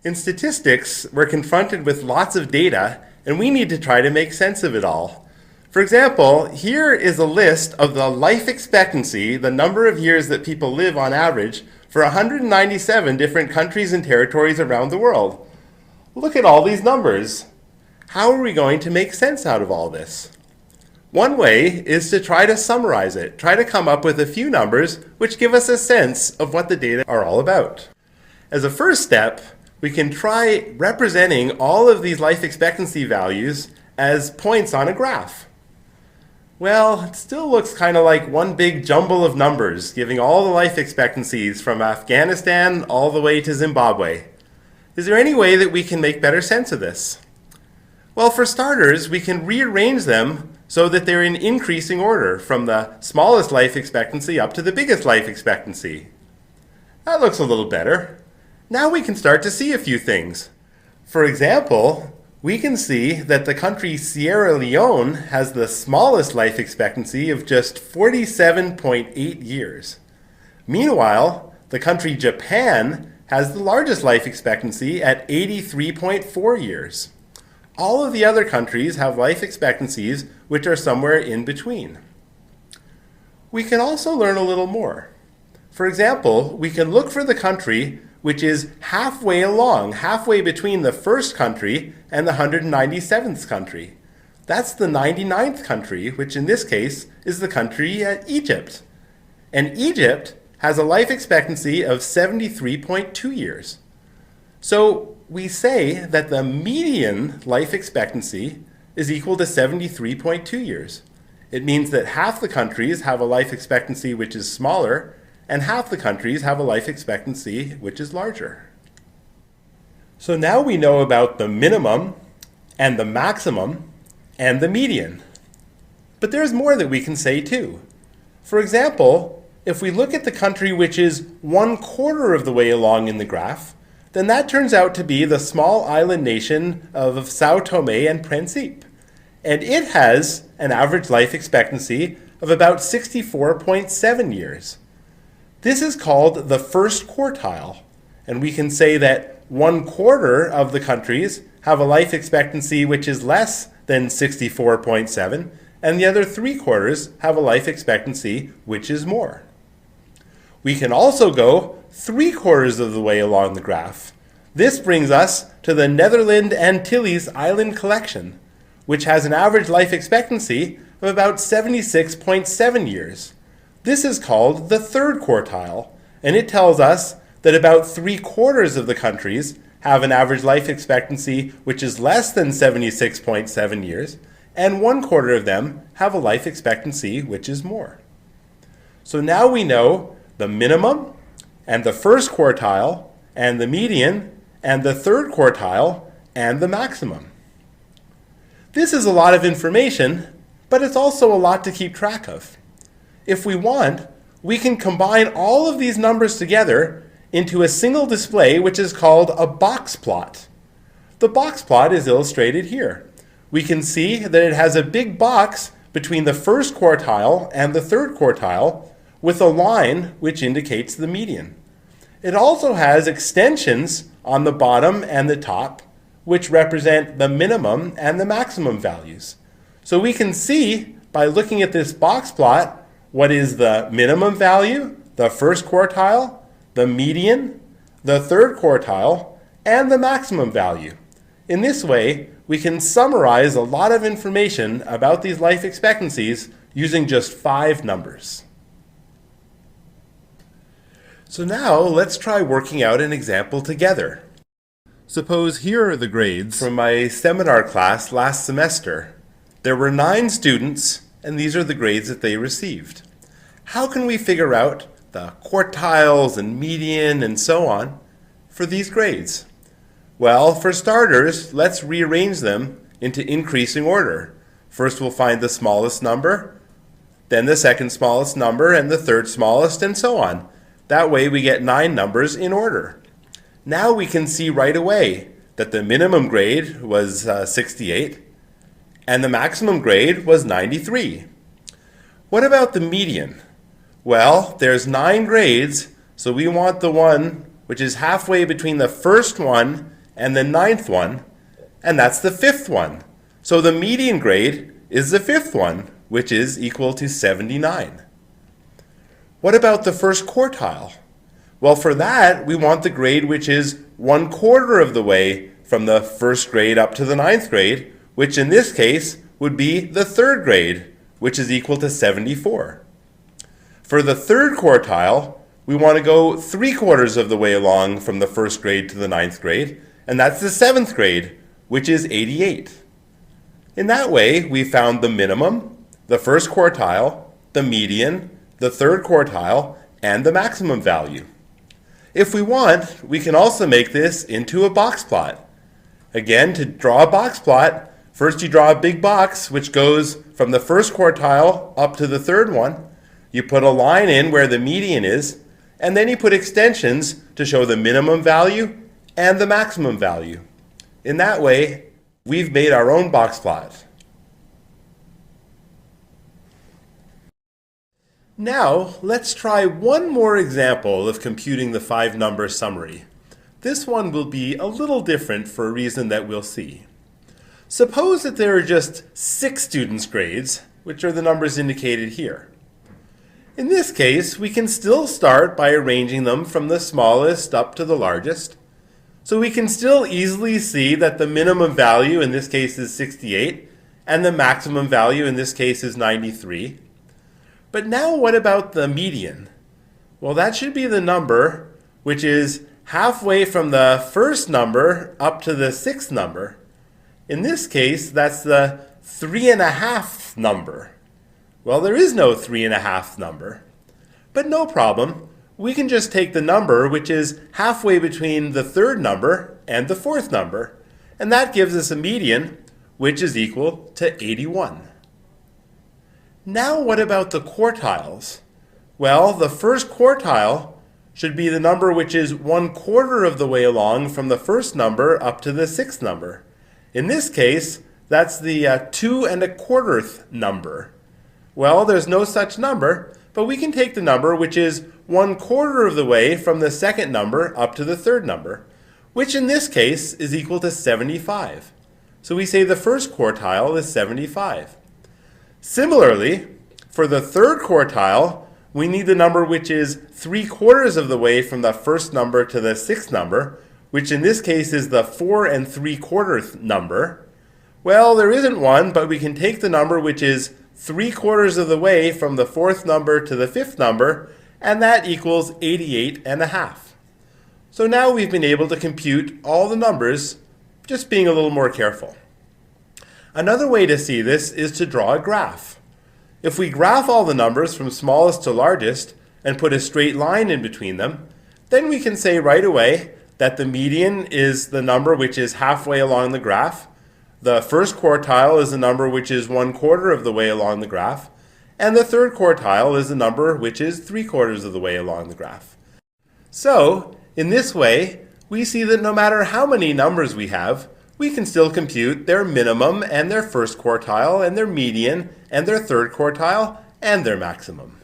In statistics, we're confronted with lots of data, and we need to try to make sense of it all. For example, here is a list of the life expectancy, the number of years that people live on average, for 197 different countries and territories around the world. Look at all these numbers. How are we going to make sense out of all this? One way is to try to summarize it, try to come up with a few numbers which give us a sense of what the data are all about. As a first step, we can try representing all of these life expectancy values as points on a graph. Well, it still looks kind of like one big jumble of numbers, giving all the life expectancies from Afghanistan all the way to Zimbabwe. Is there any way that we can make better sense of this? Well, for starters, we can rearrange them so that they're in increasing order, from the smallest life expectancy up to the biggest life expectancy. That looks a little better. Now we can start to see a few things. For example, we can see that the country Sierra Leone has the smallest life expectancy of just 47.8 years. Meanwhile, the country Japan has the largest life expectancy at 83.4 years. All of the other countries have life expectancies which are somewhere in between. We can also learn a little more. For example, we can look for the country which is halfway along, halfway between the first country and the 197th country. That's the 99th country, which in this case is the country Egypt. And Egypt has a life expectancy of 73.2 years. So we say that the median life expectancy is equal to 73.2 years. It means that half the countries have a life expectancy which is smaller, and half the countries have a life expectancy which is larger. So now we know about the minimum and the maximum and the median. But there's more that we can say too. For example, if we look at the country which is 1/4 of the way along in the graph, then that turns out to be the small island nation of Sao Tome and Principe. And it has an average life expectancy of about 64.7 years. This is called the first quartile, and we can say that 1/4 of the countries have a life expectancy which is less than 64.7, and the other 3/4 have a life expectancy which is more. We can also go 3/4 of the way along the graph. This brings us to the Netherlands Antilles Island Collection, which has an average life expectancy of about 76.7 years. This is called the third quartile, and it tells us that about 3/4 of the countries have an average life expectancy which is less than 76.7 years, and 1/4 of them have a life expectancy which is more. So now we know the minimum, and the first quartile, and the median, and the third quartile, and the maximum. This is a lot of information, but it's also a lot to keep track of. If we want, we can combine all of these numbers together into a single display which is called a box plot. The box plot is illustrated here. We can see that it has a big box between the first quartile and the third quartile with a line which indicates the median. It also has extensions on the bottom and the top which represent the minimum and the maximum values. So we can see by looking at this box plot what is the minimum value, the first quartile, the median, the third quartile, and the maximum value. In this way, we can summarize a lot of information about these life expectancies using just 5 numbers. So now let's try working out an example together. Suppose here are the grades from my seminar class last semester. There were 9 students, and these are the grades that they received. How can we figure out the quartiles and median and so on for these grades? Well, for starters, let's rearrange them into increasing order. First we'll find the smallest number, then the second smallest number, and the third smallest, and so on. That way we get 9 numbers in order. Now we can see right away that the minimum grade was 68, and the maximum grade was 93. What about the median? Well, there's 9 grades, so we want the one which is halfway between the first one and the ninth one, and that's the fifth one. So the median grade is the fifth one, which is equal to 79. What about the first quartile? Well, for that, we want the grade which is 1/4 of the way from the first grade up to the ninth grade, which in this case would be the third grade, which is equal to 74. For the third quartile, we want to go 3/4 of the way along from the first grade to the ninth grade, and that's the seventh grade, which is 88. In that way, we found the minimum, the first quartile, the median, the third quartile, and the maximum value. If we want, we can also make this into a box plot. Again, to draw a box plot, first you draw a big box which goes from the first quartile up to the third one. You put a line in where the median is, and then you put extensions to show the minimum value and the maximum value. In that way, we've made our own box plot. Now, let's try one more example of computing the 5-number summary. This one will be a little different for a reason that we'll see. Suppose that there are just 6 students' grades, which are the numbers indicated here. In this case, we can still start by arranging them from the smallest up to the largest. So we can still easily see that the minimum value in this case is 68, and the maximum value in this case is 93. But now what about the median? Well, that should be the number which is halfway from the first number up to the 6th number. In this case, that's the 3.5th number. Well, there is no 3.5th number. But no problem. We can just take the number which is halfway between the 3rd number and the 4th number. And that gives us a median which is equal to 81. Now what about the quartiles? Well, the first quartile should be the number which is 1/4 of the way along from the first number up to the 6th number. In this case, that's the 2.25th number. Well, there's no such number, but we can take the number which is 1/4 of the way from the second number up to the third number, which in this case is equal to 75. So we say the first quartile is 75. Similarly, for the third quartile, we need the number which is 3/4 of the way from the first number to the 6th number, which in this case is the 4.75th number. Well, there isn't one, but we can take the number which is 3/4 of the way from the 4th number to the 5th number, and that equals 88.5. So now we've been able to compute all the numbers, just being a little more careful. Another way to see this is to draw a graph. If we graph all the numbers from smallest to largest and put a straight line in between them, then we can say right away that the median is the number which is halfway along the graph, the first quartile is the number which is 1/4 of the way along the graph, and the third quartile is the number which is 3/4 of the way along the graph. So, in this way, we see that no matter how many numbers we have, we can still compute their minimum and their first quartile and their median and their third quartile and their maximum.